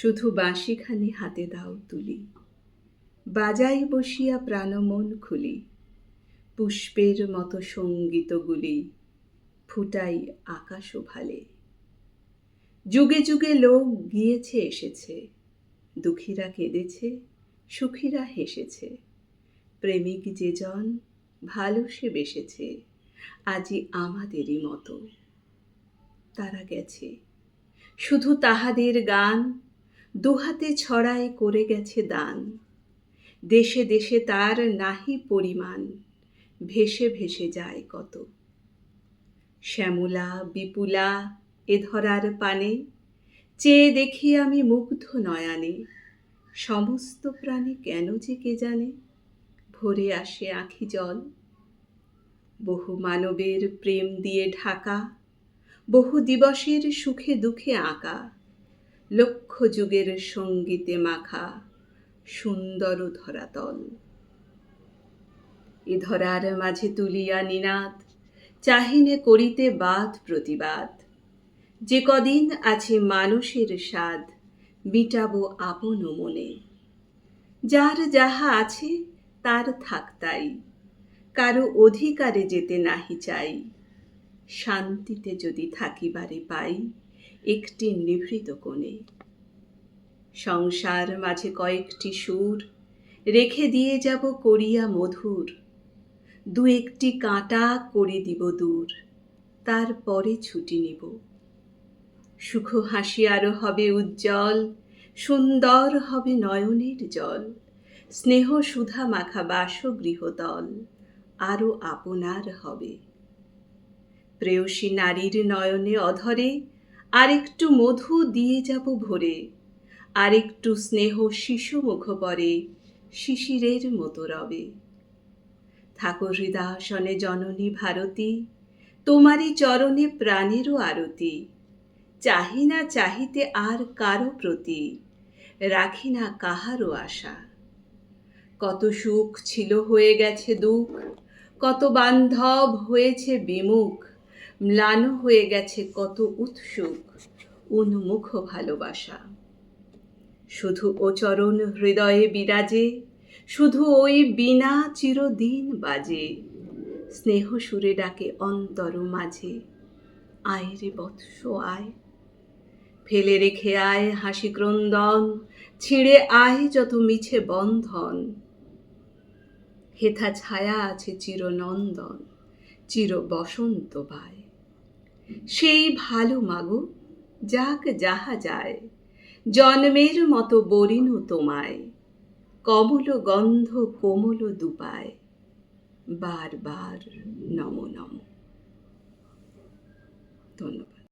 শুধু বাঁশিখানি হাতে দাও তুলি, বাজাই বসিয়া প্রাণমন খুলি, পুষ্পের মতো সঙ্গীতগুলি ফুটাই আকাশ ভালে। যুগে যুগে লোক গিয়েছে এসেছে, দুঃখীরা কেঁদেছে, সুখীরা হেসেছে। প্রেমিক যে জন ভালো সে বেসেছে, আজি আমাদেরই মতো। তারা গেছে, শুধু তাহাদের গান দুহাতে ছড়ায় করে গেছে দান। দেশে দেশে তার নাহি পরিমাণ, ভেসে ভেসে যায় কত। শ্যামলা বিপুলা এ ধরার পানে চেয়ে দেখি আমি মুগ্ধ নয়ানে। সমস্ত প্রাণী কেন যে কে জানে ভরে আসে আঁখি জল। বহু মানবের প্রেম দিয়ে ঢাকা, বহু দিবসের সুখে দুঃখে আঁকা, লক্ষ যুগের সঙ্গীতে মাখা সুন্দর ধরাতল। এ ধরার মাঝে তুলিয়া নিনাদ, চাহিনে করিতে বাদ প্রতিবাদ। যে কদিন আছে মানুষের স্বাদ, মিটাবো আপন মনে। যার যাহা আছে তার থাক তাই, কারো অধিকারে যেতে নাহি চাই। শান্তিতে যদি থাকিবারে পাই একটি নিভৃত কোণে। সংসার মাঝে কয়েকটি সুর রেখে দিয়ে যাব করিয়া মধুর। দু একটি কাঁটা করে দিব দূর, তারপরে ছুটি নিব। সুখ হাসি আরো হবে উজ্জ্বল, সুন্দর হবে নয়নের জল। স্নেহ সুধা মাখা বাসগৃহতল আরো আপনার হবে। প্রেয়সী নারীর নয়নে অধরে আরেকটু মধু দিয়ে যাব ভরে। আরেকটু স্নেহ শিশু মুখপরে শিশিরের মতো রবে। থাকো হৃদয়াসনে জননী ভারতী, তোমারই চরণে প্রাণেরও আরতি। চাহি না চাহিতে আর কারো প্রতি, রাখি না কাহারও আশা। কত সুখ ছিল হয়ে গেছে দুঃখ, কত বান্ধব হয়েছে বিমুখ। ম্লান হয়ে গেছে কত উৎসুক উন্মুখ ভালোবাসা। শুধু ও চরণ হৃদয়ে বিরাজে, শুধু ওই বীণা চিরদিন বাজে। স্নেহ সুরে ডাকে অন্তর মাঝে, আয় রে বৎস আয়। ফেলে রেখে আয় হাসি ক্রন্দন, ছিঁড়ে আয় যত মিছে বন্ধন। হেথা ছায়া আছে চিরনন্দন, চির বসন্ত বায়। সেই ভালো মাগো, যাক যাহা যায়, জন্মের মতো বরিনু তোমায়। কমল গন্ধ কোমল দুপায়, বার বার নম নম। ধন্যবাদ।